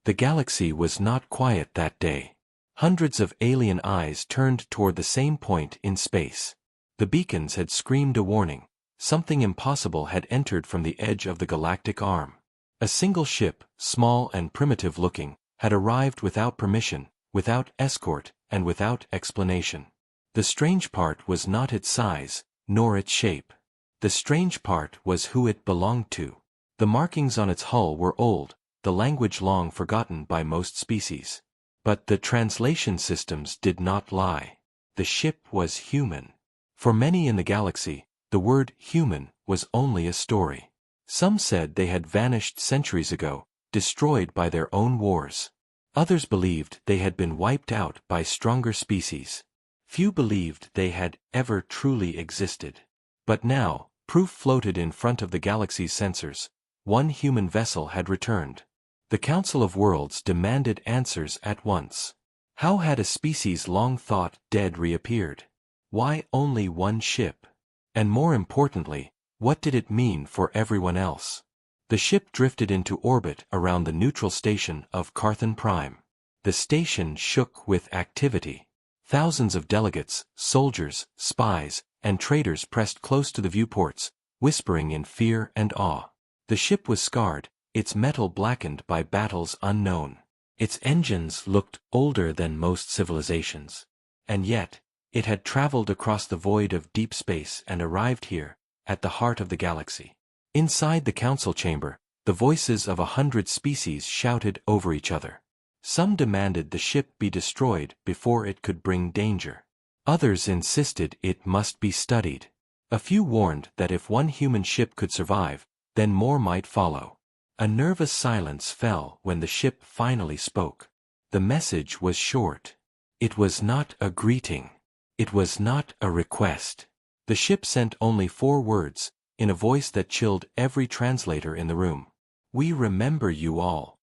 The galaxy was not quiet that day. Hundreds of alien eyes turned toward the same point in space. The beacons had screamed a warning. Something impossible had entered from the edge of the galactic arm. A single ship, small and primitive-looking, had arrived without permission, without escort, and without explanation. The strange part was not its size, nor its shape. The strange part was who it belonged to. The markings on its hull were old, the language long forgotten by most species. But the translation systems did not lie. The ship was human. For many in the galaxy, the word human was only a story. Some said they had vanished centuries ago, destroyed by their own wars. Others believed they had been wiped out by stronger species. Few believed they had ever truly existed. But now, proof floated in front of the galaxy's sensors. One human vessel had returned. The Council of Worlds demanded answers at once. How had a species long thought dead reappeared? Why only one ship? And more importantly, what did it mean for everyone else? The ship drifted into orbit around the neutral station of Carthan Prime. The station shook with activity. Thousands of delegates, soldiers, spies, and traders pressed close to the viewports, whispering in fear and awe. The ship was scarred, its metal blackened by battles unknown. Its engines looked older than most civilizations. And yet, it had traveled across the void of deep space and arrived here, at the heart of the galaxy. Inside the council chamber, the voices of 100 species shouted over each other. Some demanded the ship be destroyed before it could bring danger. Others insisted it must be studied. A few warned that if one human ship could survive, then more might follow. A nervous silence fell when the ship finally spoke. The message was short. It was not a greeting. It was not a request. The ship sent only 4 words, in a voice that chilled every translator in the room. We remember you all.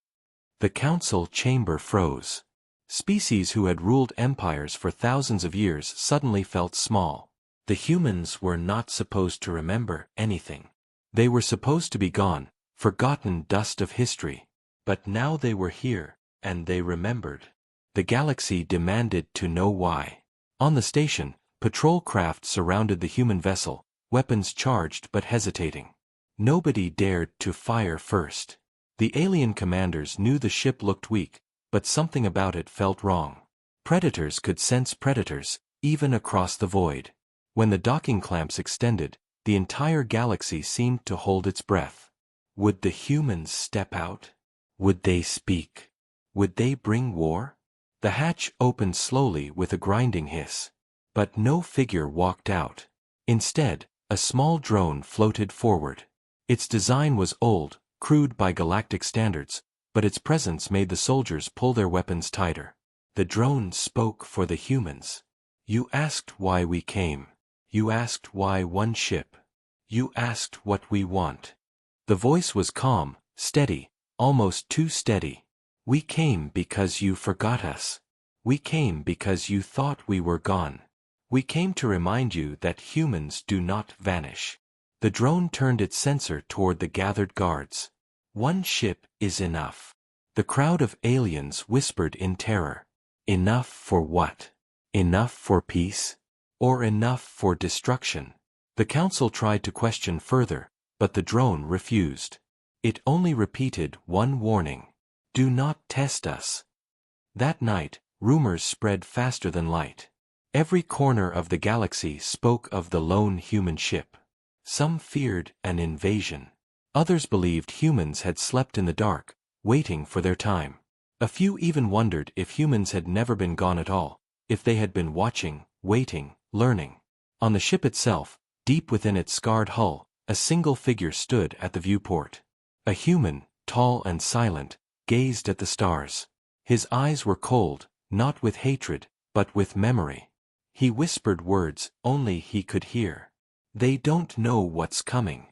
The council chamber froze. Species who had ruled empires for thousands of years suddenly felt small. The humans were not supposed to remember anything. They were supposed to be gone, forgotten dust of history. But now they were here, and they remembered. The galaxy demanded to know why. On the station, patrol craft surrounded the human vessel, weapons charged but hesitating. Nobody dared to fire first. The alien commanders knew the ship looked weak, but something about it felt wrong. Predators could sense predators, even across the void. When the docking clamps extended, the entire galaxy seemed to hold its breath. Would the humans step out? Would they speak? Would they bring war? The hatch opened slowly with a grinding hiss. But no figure walked out. Instead, a small drone floated forward. Its design was old, crude by galactic standards, but its presence made the soldiers pull their weapons tighter. The drone spoke for the humans. You asked why we came. You asked why one ship. You asked what we want. The voice was calm, steady, almost too steady. We came because you forgot us. We came because you thought we were gone. We came to remind you that humans do not vanish. The drone turned its sensor toward the gathered guards. One ship is enough. The crowd of aliens whispered in terror. Enough for what? Enough for peace? Or enough for destruction? The council tried to question further, but the drone refused. It only repeated one warning. Do not test us. That night, rumors spread faster than light. Every corner of the galaxy spoke of the lone human ship. Some feared an invasion. Others believed humans had slept in the dark, waiting for their time. A few even wondered if humans had never been gone at all, if they had been watching, waiting, learning. On the ship itself, deep within its scarred hull, a single figure stood at the viewport. A human, tall and silent, gazed at the stars. His eyes were cold, not with hatred, but with memory. He whispered words only he could hear. They don't know what's coming.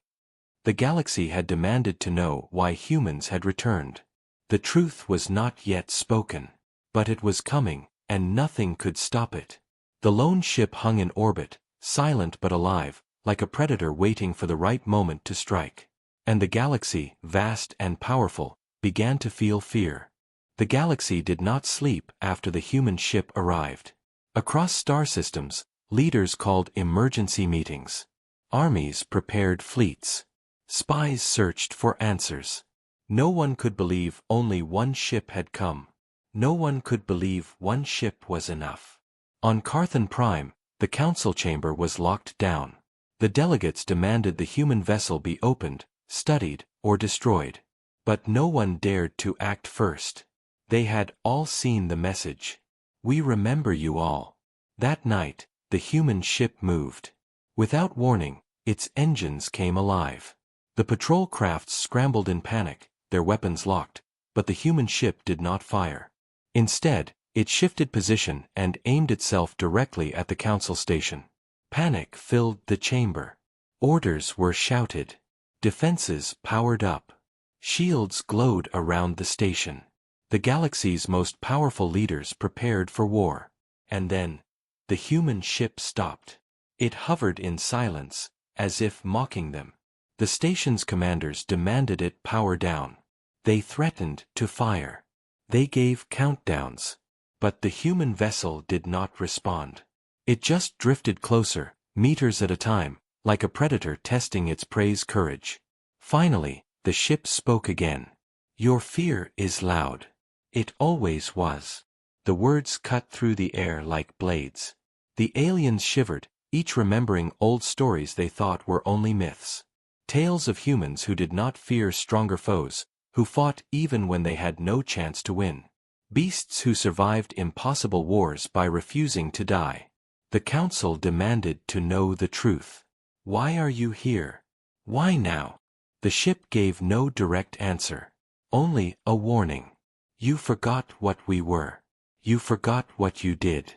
The galaxy had demanded to know why humans had returned. The truth was not yet spoken. But it was coming, and nothing could stop it. The lone ship hung in orbit, silent but alive, like a predator waiting for the right moment to strike. And the galaxy, vast and powerful, began to feel fear. The galaxy did not sleep after the human ship arrived. Across star systems, leaders called emergency meetings. Armies prepared fleets. Spies searched for answers. No one could believe only one ship had come. No one could believe one ship was enough. On Carthan Prime, the council chamber was locked down. The delegates demanded the human vessel be opened, studied, or destroyed. But no one dared to act first. They had all seen the message. We remember you all. That night, the human ship moved. Without warning, its engines came alive. The patrol crafts scrambled in panic, their weapons locked, but the human ship did not fire. Instead, it shifted position and aimed itself directly at the council station. Panic filled the chamber. Orders were shouted. Defenses powered up. Shields glowed around the station. The galaxy's most powerful leaders prepared for war. And then, the human ship stopped. It hovered in silence, as if mocking them. The station's commanders demanded it power down. They threatened to fire. They gave countdowns. But the human vessel did not respond. It just drifted closer, meters at a time, like a predator testing its prey's courage. Finally, the ship spoke again. Your fear is loud. It always was. The words cut through the air like blades. The aliens shivered, each remembering old stories they thought were only myths. Tales of humans who did not fear stronger foes, who fought even when they had no chance to win. Beasts who survived impossible wars by refusing to die. The council demanded to know the truth. Why are you here? Why now? The ship gave no direct answer. Only a warning. You forgot what we were. You forgot what you did.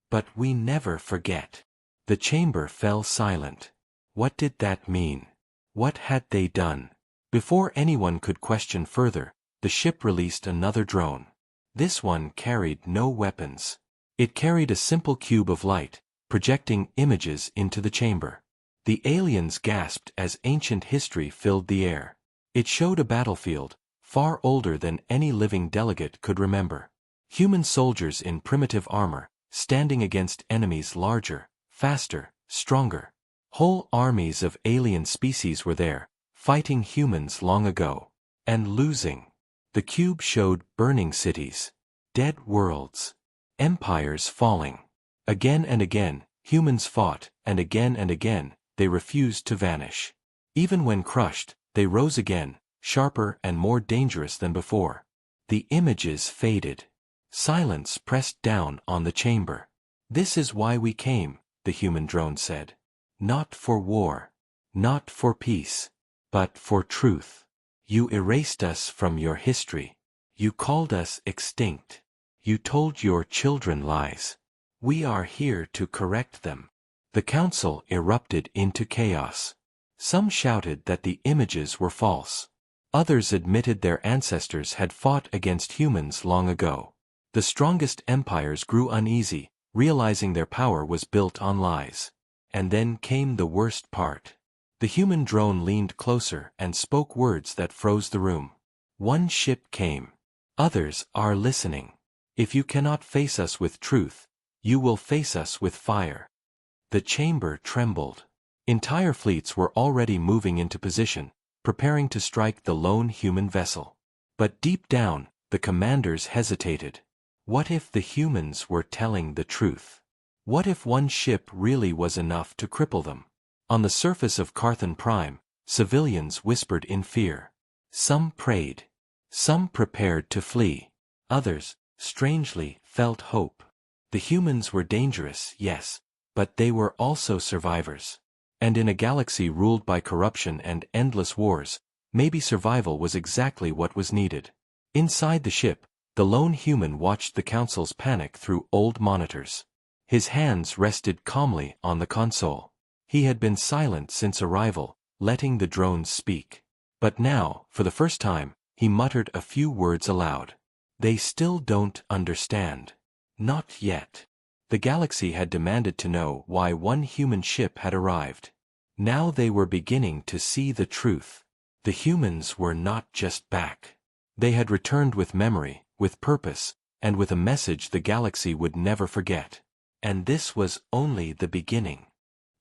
But we never forget. The chamber fell silent. What did that mean? What had they done? Before anyone could question further, the ship released another drone. This one carried no weapons. It carried a simple cube of light, projecting images into the chamber. The aliens gasped as ancient history filled the air. It showed a battlefield, far older than any living delegate could remember. Human soldiers in primitive armor, standing against enemies larger, faster, stronger. Whole armies of alien species were there, fighting humans long ago. And losing. The cube showed burning cities. Dead worlds. Empires falling. Again and again, humans fought, and again, they refused to vanish. Even when crushed, they rose again, sharper and more dangerous than before. The images faded. Silence pressed down on the chamber. This is why we came, the human drone said. Not for war. Not for peace. But for truth. You erased us from your history. You called us extinct. You told your children lies. We are here to correct them. The council erupted into chaos. Some shouted that the images were false. Others admitted their ancestors had fought against humans long ago. The strongest empires grew uneasy, realizing their power was built on lies. And then came the worst part. The human drone leaned closer and spoke words that froze the room. One ship came. Others are listening. If you cannot face us with truth, you will face us with fire. The chamber trembled. Entire fleets were already moving into position, preparing to strike the lone human vessel. But deep down, the commanders hesitated. What if the humans were telling the truth? What if one ship really was enough to cripple them? On the surface of Carthan Prime, civilians whispered in fear. Some prayed. Some prepared to flee. Others, strangely, felt hope. The humans were dangerous, yes, but they were also survivors. And in a galaxy ruled by corruption and endless wars, maybe survival was exactly what was needed. Inside the ship, the lone human watched the council's panic through old monitors. His hands rested calmly on the console. He had been silent since arrival, letting the drones speak. But now, for the first time, he muttered a few words aloud. They still don't understand. Not yet. The galaxy had demanded to know why one human ship had arrived. Now they were beginning to see the truth. The humans were not just back. They had returned with memory, with purpose, and with a message the galaxy would never forget. And this was only the beginning.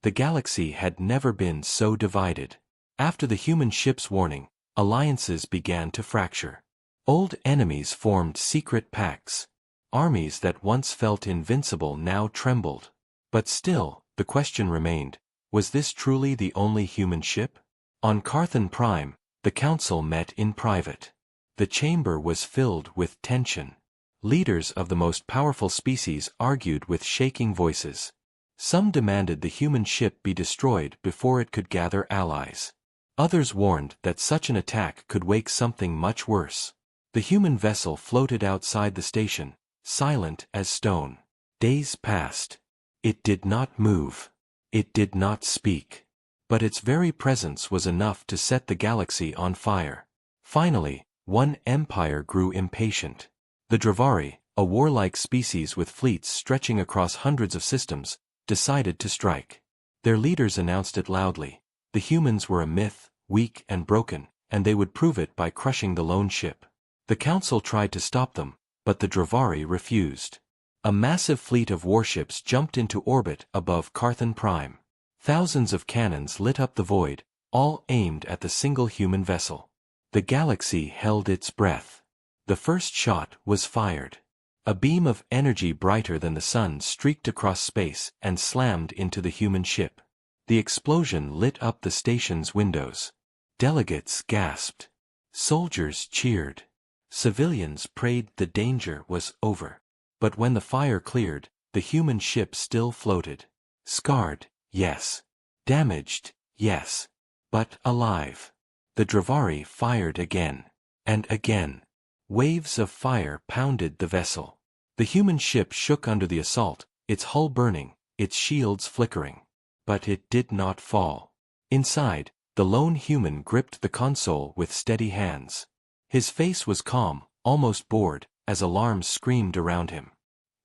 The galaxy had never been so divided. After the human ship's warning, alliances began to fracture. Old enemies formed secret pacts. Armies that once felt invincible now trembled. But still, the question remained, was this truly the only human ship? On Carthan Prime, the council met in private. The chamber was filled with tension. Leaders of the most powerful species argued with shaking voices. Some demanded the human ship be destroyed before it could gather allies. Others warned that such an attack could wake something much worse. The human vessel floated outside the station, silent as stone. Days passed. It did not move. It did not speak. But its very presence was enough to set the galaxy on fire. Finally, one empire grew impatient. The Dravari, a warlike species with fleets stretching across hundreds of systems, decided to strike. Their leaders announced it loudly. The humans were a myth, weak and broken, and they would prove it by crushing the lone ship. The council tried to stop them, but the Dravari refused. A massive fleet of warships jumped into orbit above Carthan Prime. Thousands of cannons lit up the void, all aimed at the single human vessel. The galaxy held its breath. The first shot was fired. A beam of energy brighter than the sun streaked across space and slammed into the human ship. The explosion lit up the station's windows. Delegates gasped. Soldiers cheered. Civilians prayed the danger was over. But when the fire cleared, the human ship still floated. Scarred, yes. Damaged, yes. But alive. The Dravari fired again. And again. Waves of fire pounded the vessel. The human ship shook under the assault, its hull burning, its shields flickering. But it did not fall. Inside, the lone human gripped the console with steady hands. His face was calm, almost bored, as alarms screamed around him.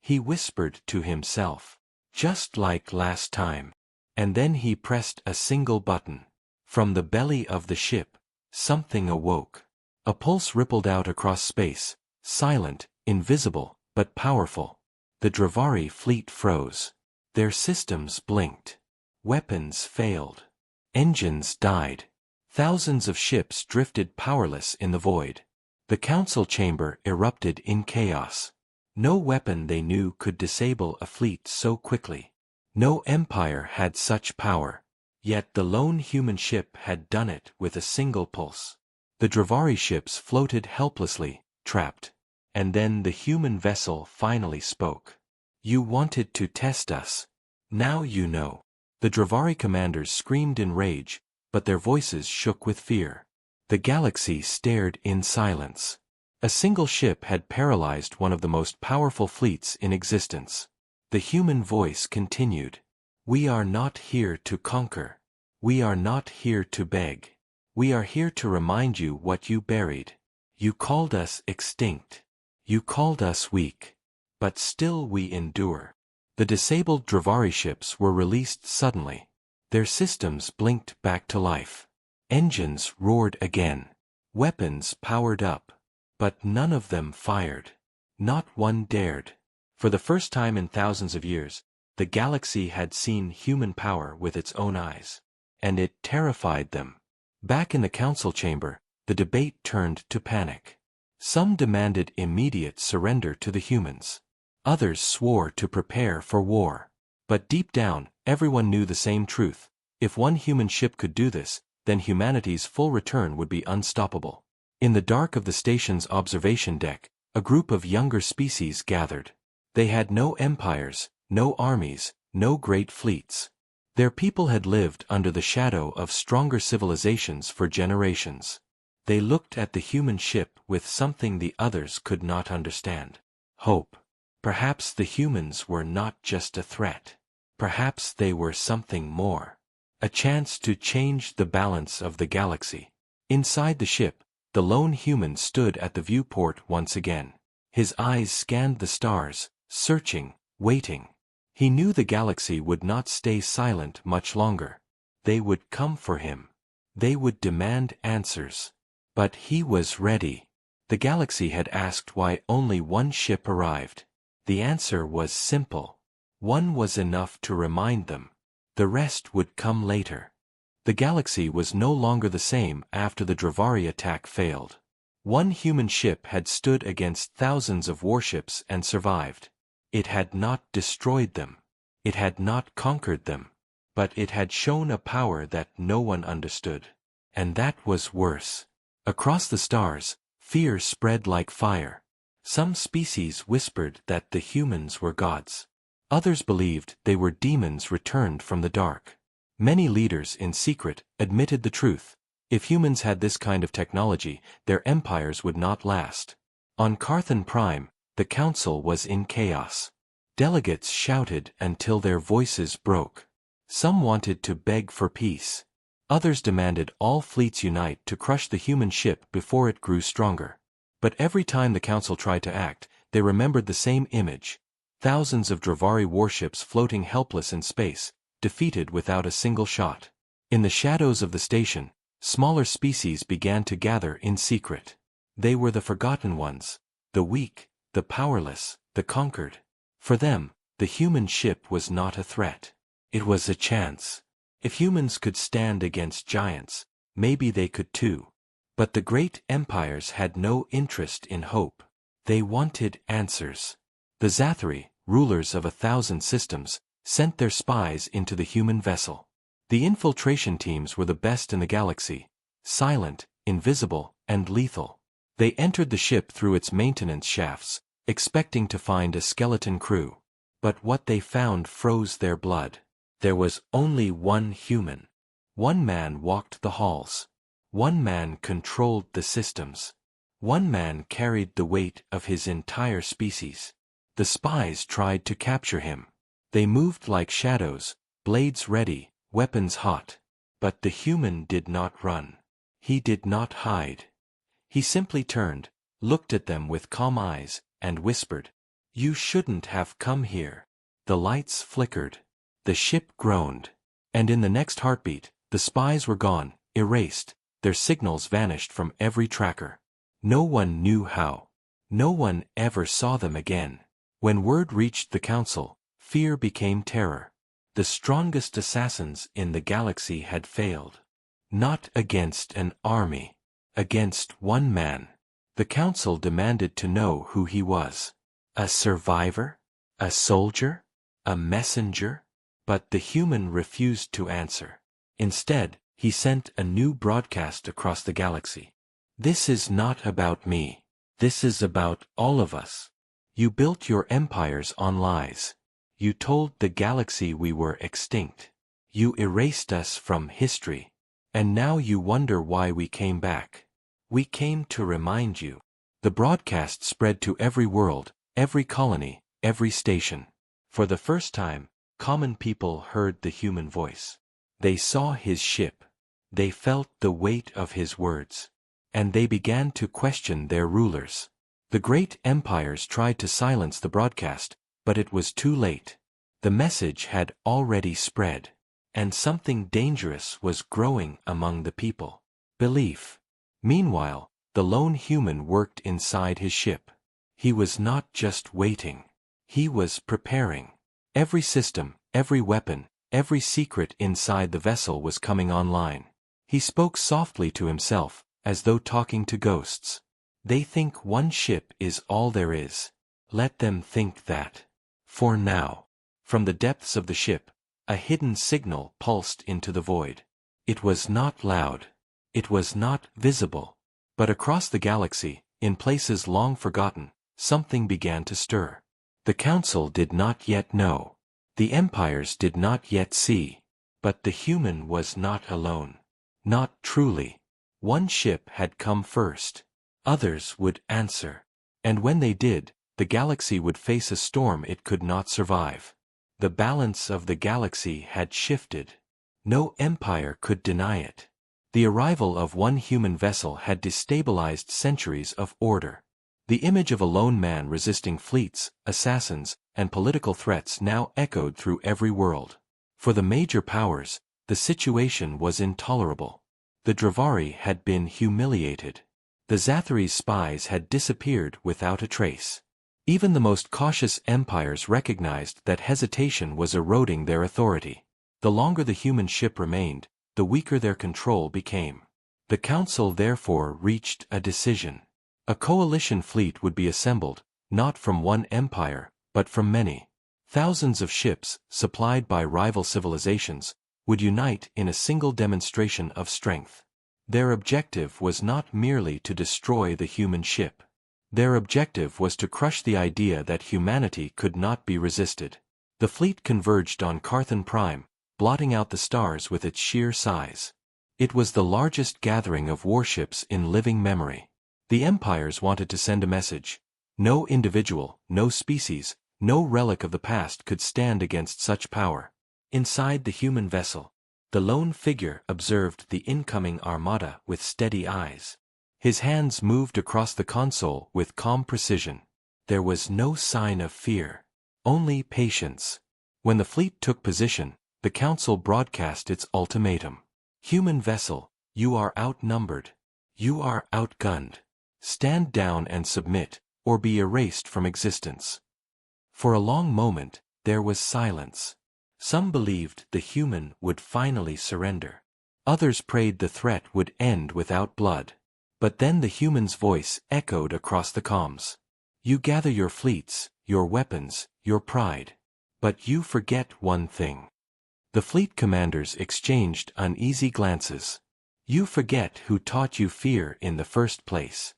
He whispered to himself, "Just like last time." And then he pressed a single button. From the belly of the ship, something awoke. A pulse rippled out across space, silent, invisible, but powerful. The Dravari fleet froze. Their systems blinked. Weapons failed. Engines died. Thousands of ships drifted powerless in the void. The council chamber erupted in chaos. No weapon they knew could disable a fleet so quickly. No empire had such power. Yet the lone human ship had done it with a single pulse. The Dravari ships floated helplessly, trapped. And then the human vessel finally spoke. "You wanted to test us. Now you know." The Dravari commanders screamed in rage, but their voices shook with fear. The galaxy stared in silence. A single ship had paralyzed one of the most powerful fleets in existence. The human voice continued. "We are not here to conquer. We are not here to beg. We are here to remind you what you buried. You called us extinct. You called us weak. But still we endure." The disabled Dravari ships were released suddenly. Their systems blinked back to life. Engines roared again. Weapons powered up. But none of them fired. Not one dared. For the first time in thousands of years, the galaxy had seen human power with its own eyes. And it terrified them. Back in the council chamber, the debate turned to panic. Some demanded immediate surrender to the humans. Others swore to prepare for war. But deep down, everyone knew the same truth. If one human ship could do this, then humanity's full return would be unstoppable. In the dark of the station's observation deck, a group of younger species gathered. They had no empires, no armies, no great fleets. Their people had lived under the shadow of stronger civilizations for generations. They looked at the human ship with something the others could not understand. Hope. Perhaps the humans were not just a threat. Perhaps they were something more. A chance to change the balance of the galaxy. Inside the ship, the lone human stood at the viewport once again. His eyes scanned the stars, searching, waiting. He knew the galaxy would not stay silent much longer. They would come for him. They would demand answers. But he was ready. The galaxy had asked why only one ship arrived. The answer was simple. One was enough to remind them. The rest would come later. The galaxy was no longer the same after the Dravari attack failed. One human ship had stood against thousands of warships and survived. It had not destroyed them. It had not conquered them. But it had shown a power that no one understood. And that was worse. Across the stars, fear spread like fire. Some species whispered that the humans were gods. Others believed they were demons returned from the dark. Many leaders in secret admitted the truth. If humans had this kind of technology, their empires would not last. On Carthan Prime, the council was in chaos. Delegates shouted until their voices broke. Some wanted to beg for peace. Others demanded all fleets unite to crush the human ship before it grew stronger. But every time the council tried to act, they remembered the same image. Thousands of Dravari warships floating helpless in space, defeated without a single shot. In the shadows of the station, smaller species began to gather in secret. They were the forgotten ones, the weak, the powerless, the conquered. For them, the human ship was not a threat. It was a chance. If humans could stand against giants, maybe they could too. But the great empires had no interest in hope. They wanted answers. The Zathari, rulers of 1,000 systems, sent their spies into the human vessel. The infiltration teams were the best in the galaxy, silent, invisible, and lethal. They entered the ship through its maintenance shafts, expecting to find a skeleton crew. But what they found froze their blood. There was only one human. One man walked the halls. One man controlled the systems. One man carried the weight of his entire species. The spies tried to capture him. They moved like shadows, blades ready, weapons hot. But the human did not run. He did not hide. He simply turned, looked at them with calm eyes, and whispered, "You shouldn't have come here." The lights flickered. The ship groaned. And in the next heartbeat, the spies were gone, erased. Their signals vanished from every tracker. No one knew how. No one ever saw them again. When word reached the council, fear became terror. The strongest assassins in the galaxy had failed. Not against an army. Against one man. The council demanded to know who he was. A survivor? A soldier? A messenger? But the human refused to answer. Instead, he sent a new broadcast across the galaxy. "This is not about me. This is about all of us. You built your empires on lies. You told the galaxy we were extinct. You erased us from history. And now you wonder why we came back. We came to remind you." The broadcast spread to every world, every colony, every station. For the first time, common people heard the human voice. They saw his ship. They felt the weight of his words. And they began to question their rulers. The great empires tried to silence the broadcast, but it was too late. The message had already spread. And something dangerous was growing among the people. Belief. Meanwhile, the lone human worked inside his ship. He was not just waiting. He was preparing. Every system, every weapon, every secret inside the vessel was coming online. He spoke softly to himself, as though talking to ghosts. They think one ship is all there is. Let them think that. For now. From the depths of the ship, a hidden signal pulsed into the void. It was not loud. It was not visible. But across the galaxy, in places long forgotten, something began to stir. The council did not yet know. The empires did not yet see. But the human was not alone. Not truly. One ship had come first. Others would answer. And when they did, the galaxy would face a storm it could not survive. The balance of the galaxy had shifted. No empire could deny it. The arrival of one human vessel had destabilized centuries of order. The image of a lone man resisting fleets, assassins, and political threats now echoed through every world. For the major powers, the situation was intolerable. The Dravari had been humiliated. The Zathary's spies had disappeared without a trace. Even the most cautious empires recognized that hesitation was eroding their authority. The longer the human ship remained, the weaker their control became. The Council therefore reached a decision. A coalition fleet would be assembled, not from one empire, but from many. Thousands of ships, supplied by rival civilizations, would unite in a single demonstration of strength. Their objective was not merely to destroy the human ship. Their objective was to crush the idea that humanity could not be resisted. The fleet converged on Carthan Prime, blotting out the stars with its sheer size. It was the largest gathering of warships in living memory. The empires wanted to send a message. No individual, no species, no relic of the past could stand against such power. Inside the human vessel, the lone figure observed the incoming armada with steady eyes. His hands moved across the console with calm precision. There was no sign of fear, only patience. When the fleet took position, the Council broadcast its ultimatum. Human vessel, you are outnumbered. You are outgunned. Stand down and submit, or be erased from existence. For a long moment, there was silence. Some believed the human would finally surrender. Others prayed the threat would end without blood. But then the human's voice echoed across the comms. You gather your fleets, your weapons, your pride. But you forget one thing. The fleet commanders exchanged uneasy glances. You forget who taught you fear in the first place.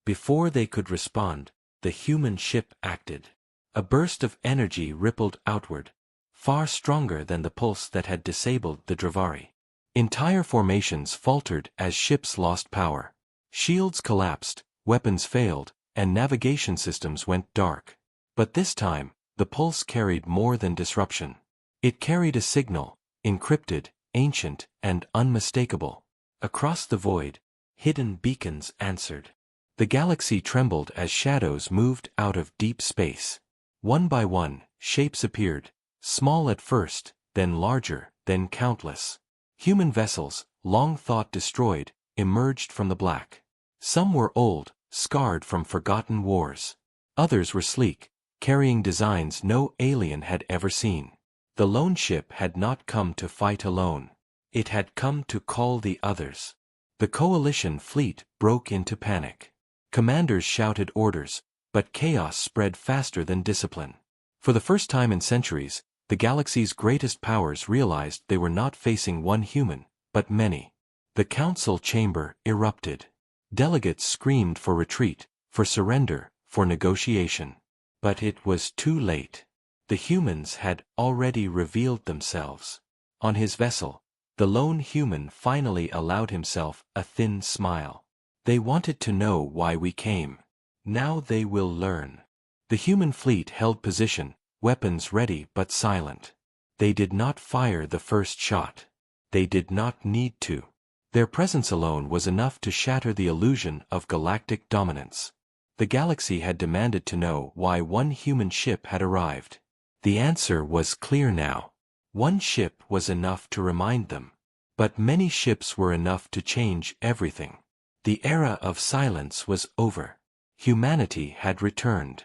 Before they could respond, the human ship acted. A burst of energy rippled outward, far stronger than the pulse that had disabled the Dravari. Entire formations faltered as ships lost power. Shields collapsed, weapons failed, and navigation systems went dark. But this time, the pulse carried more than disruption. It carried a signal, encrypted, ancient, and unmistakable. Across the void, hidden beacons answered. The galaxy trembled as shadows moved out of deep space. One by one, shapes appeared, small at first, then larger, then countless. Human vessels, long thought destroyed, emerged from the black. Some were old, scarred from forgotten wars. Others were sleek, carrying designs no alien had ever seen. The lone ship had not come to fight alone. It had come to call the others. The coalition fleet broke into panic. Commanders shouted orders, but chaos spread faster than discipline. For the first time in centuries, the galaxy's greatest powers realized they were not facing one human, but many. The council chamber erupted. Delegates screamed for retreat, for surrender, for negotiation. But it was too late. The humans had already revealed themselves. On his vessel, the lone human finally allowed himself a thin smile. They wanted to know why we came. Now they will learn. The human fleet held position, weapons ready but silent. They did not fire the first shot. They did not need to. Their presence alone was enough to shatter the illusion of galactic dominance. The galaxy had demanded to know why one human ship had arrived. The answer was clear now. One ship was enough to remind them. But many ships were enough to change everything. The era of silence was over. Humanity had returned.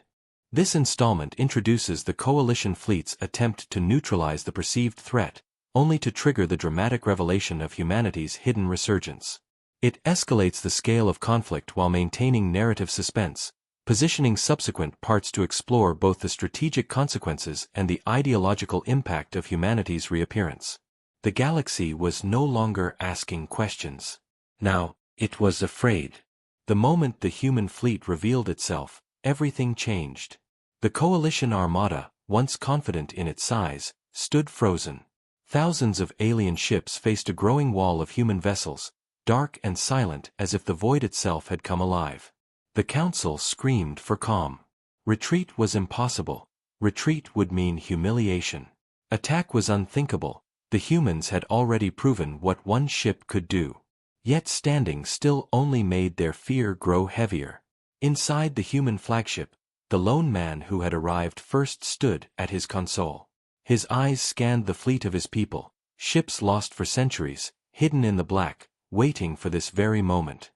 This installment introduces the coalition fleet's attempt to neutralize the perceived threat, only to trigger the dramatic revelation of humanity's hidden resurgence. It escalates the scale of conflict while maintaining narrative suspense, positioning subsequent parts to explore both the strategic consequences and the ideological impact of humanity's reappearance. The galaxy was no longer asking questions. Now, it was afraid. The moment the human fleet revealed itself, everything changed. The coalition armada, once confident in its size, stood frozen. Thousands of alien ships faced a growing wall of human vessels, dark and silent as if the void itself had come alive. The council screamed for calm. Retreat was impossible. Retreat would mean humiliation. Attack was unthinkable. The humans had already proven what one ship could do. Yet standing still only made their fear grow heavier. Inside the human flagship, the lone man who had arrived first stood at his console. His eyes scanned the fleet of his people, ships lost for centuries, hidden in the black, waiting for this very moment.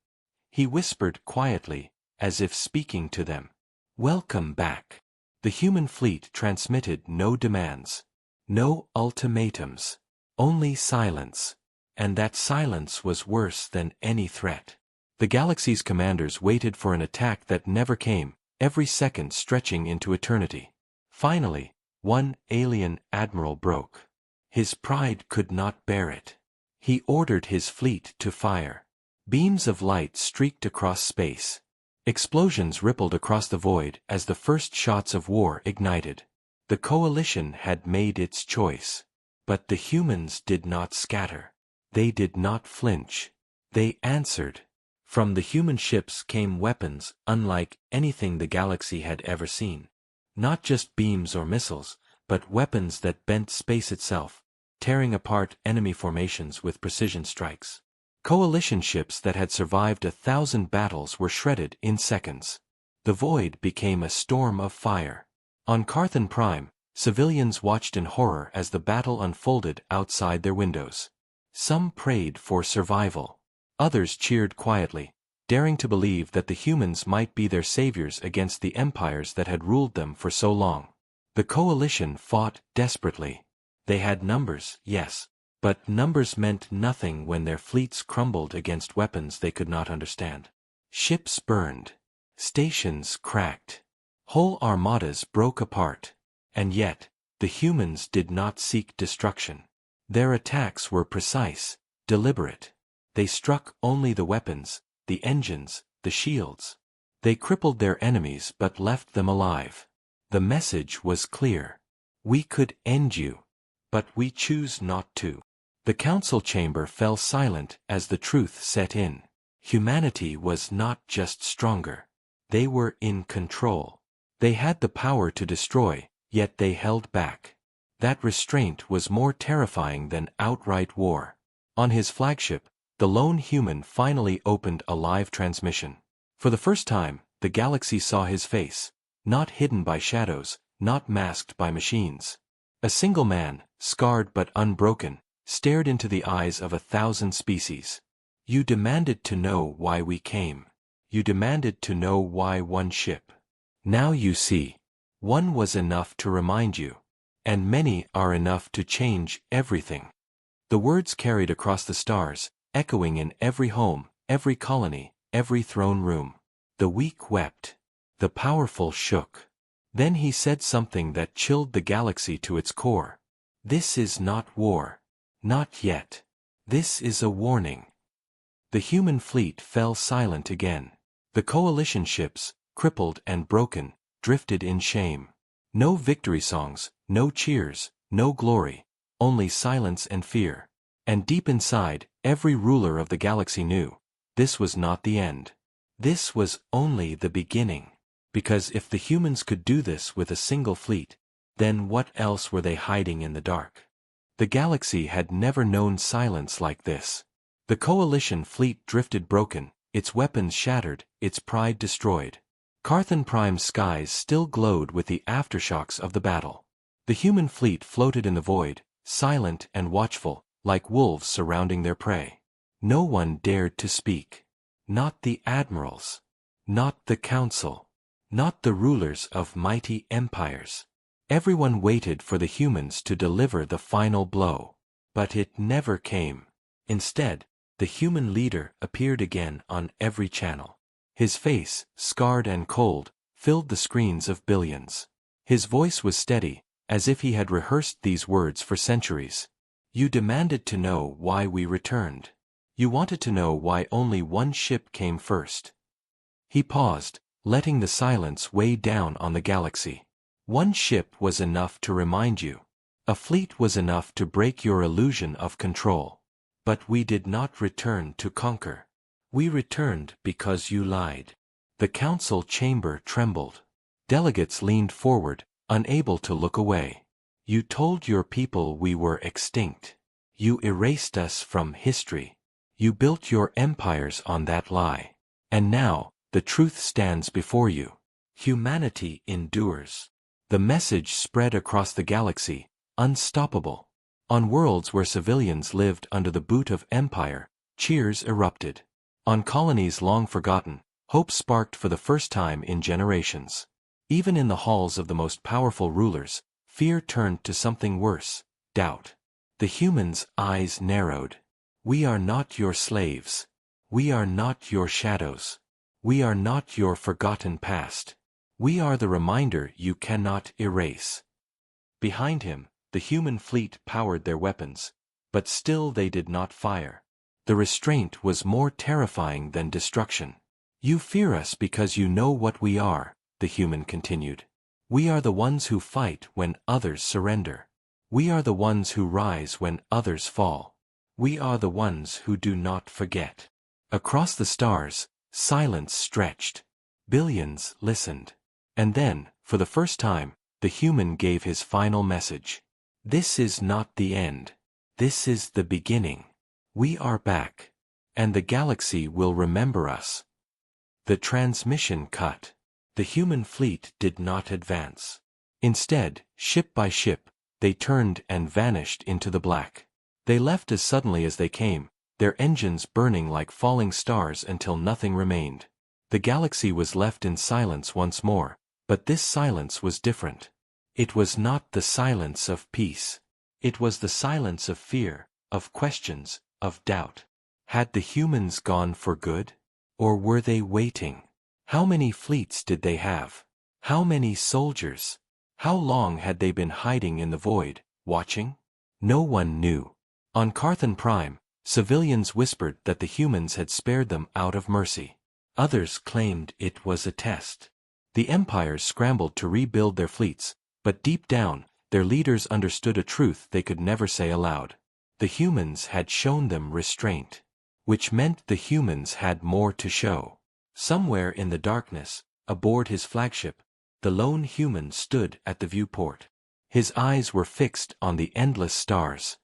He whispered quietly, as if speaking to them. Welcome back. The human fleet transmitted no demands. No ultimatums. Only silence. And that silence was worse than any threat. The galaxy's commanders waited for an attack that never came, every second stretching into eternity. Finally, one alien admiral broke. His pride could not bear it. He ordered his fleet to fire. Beams of light streaked across space. Explosions rippled across the void as the first shots of war ignited. The coalition had made its choice. But the humans did not scatter. They did not flinch. They answered. From the human ships came weapons unlike anything the galaxy had ever seen. Not just beams or missiles, but weapons that bent space itself, tearing apart enemy formations with precision strikes. Coalition ships that had survived 1,000 battles were shredded in seconds. The void became a storm of fire. On Carthan Prime, civilians watched in horror as the battle unfolded outside their windows. Some prayed for survival. Others cheered quietly, daring to believe that the humans might be their saviors against the empires that had ruled them for so long. The coalition fought desperately. They had numbers, yes, but numbers meant nothing when their fleets crumbled against weapons they could not understand. Ships burned. Stations cracked. Whole armadas broke apart. And yet, the humans did not seek destruction. Their attacks were precise, deliberate. They struck only the weapons, the engines, the shields. They crippled their enemies but left them alive. The message was clear. We could end you. But we choose not to. The council chamber fell silent as the truth set in. Humanity was not just stronger. They were in control. They had the power to destroy, yet they held back. That restraint was more terrifying than outright war. On his flagship, the lone human finally opened a live transmission. For the first time, the galaxy saw his face, not hidden by shadows, not masked by machines. A single man, scarred but unbroken, stared into the eyes of 1,000 species. You demanded to know why we came. You demanded to know why one ship. Now you see. One was enough to remind you. And many are enough to change everything. The words carried across the stars, echoing in every home, every colony, every throne room. The weak wept. The powerful shook. Then he said something that chilled the galaxy to its core. This is not war. Not yet. This is a warning. The human fleet fell silent again. The coalition ships, crippled and broken, drifted in shame. No victory songs, no cheers, no glory, only silence and fear. And deep inside, every ruler of the galaxy knew, this was not the end. This was only the beginning. Because if the humans could do this with a single fleet, then what else were they hiding in the dark? The galaxy had never known silence like this. The coalition fleet drifted broken, its weapons shattered, its pride destroyed. Carthan Prime's skies still glowed with the aftershocks of the battle. The human fleet floated in the void, silent and watchful, like wolves surrounding their prey. No one dared to speak. Not the admirals. Not the council. Not the rulers of mighty empires. Everyone waited for the humans to deliver the final blow. But it never came. Instead, the human leader appeared again on every channel. His face, scarred and cold, filled the screens of billions. His voice was steady, as if he had rehearsed these words for centuries. You demanded to know why we returned. You wanted to know why only one ship came first. He paused, letting the silence weigh down on the galaxy. One ship was enough to remind you. A fleet was enough to break your illusion of control. But we did not return to conquer. We returned because you lied. The council chamber trembled. Delegates leaned forward, unable to look away. You told your people we were extinct. You erased us from history. You built your empires on that lie. And now, the truth stands before you. Humanity endures. The message spread across the galaxy, unstoppable. On worlds where civilians lived under the boot of empire, cheers erupted. On colonies long forgotten, hope sparked for the first time in generations. Even in the halls of the most powerful rulers, fear turned to something worse, doubt. The humans' eyes narrowed. We are not your slaves. We are not your shadows. We are not your forgotten past. We are the reminder you cannot erase. Behind him, the human fleet powered their weapons, but still they did not fire. The restraint was more terrifying than destruction. You fear us because you know what we are, the human continued. We are the ones who fight when others surrender. We are the ones who rise when others fall. We are the ones who do not forget. Across the stars, silence stretched. Billions listened. And then, for the first time, the human gave his final message. This is not the end. This is the beginning. We are back. And the galaxy will remember us. The transmission cut. The human fleet did not advance. Instead, ship by ship, they turned and vanished into the black. They left as suddenly as they came, their engines burning like falling stars until nothing remained. The galaxy was left in silence once more, but this silence was different. It was not the silence of peace. It was the silence of fear, of questions, of doubt. Had the humans gone for good? Or were they waiting? How many fleets did they have? How many soldiers? How long had they been hiding in the void, watching? No one knew. On Carthan Prime, civilians whispered that the humans had spared them out of mercy. Others claimed it was a test. The empires scrambled to rebuild their fleets, but deep down, their leaders understood a truth they could never say aloud. The humans had shown them restraint. Which meant the humans had more to show. Somewhere in the darkness, aboard his flagship, the lone human stood at the viewport. His eyes were fixed on the endless stars.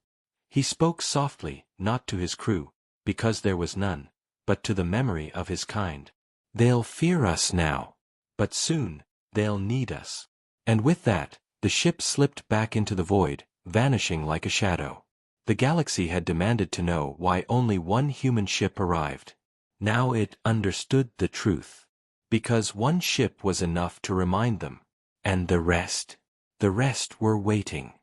He spoke softly, not to his crew, because there was none, but to the memory of his kind. They'll fear us now. But soon, they'll need us. And with that, the ship slipped back into the void, vanishing like a shadow. The galaxy had demanded to know why only one human ship arrived. Now it understood the truth. Because one ship was enough to remind them. And the rest were waiting.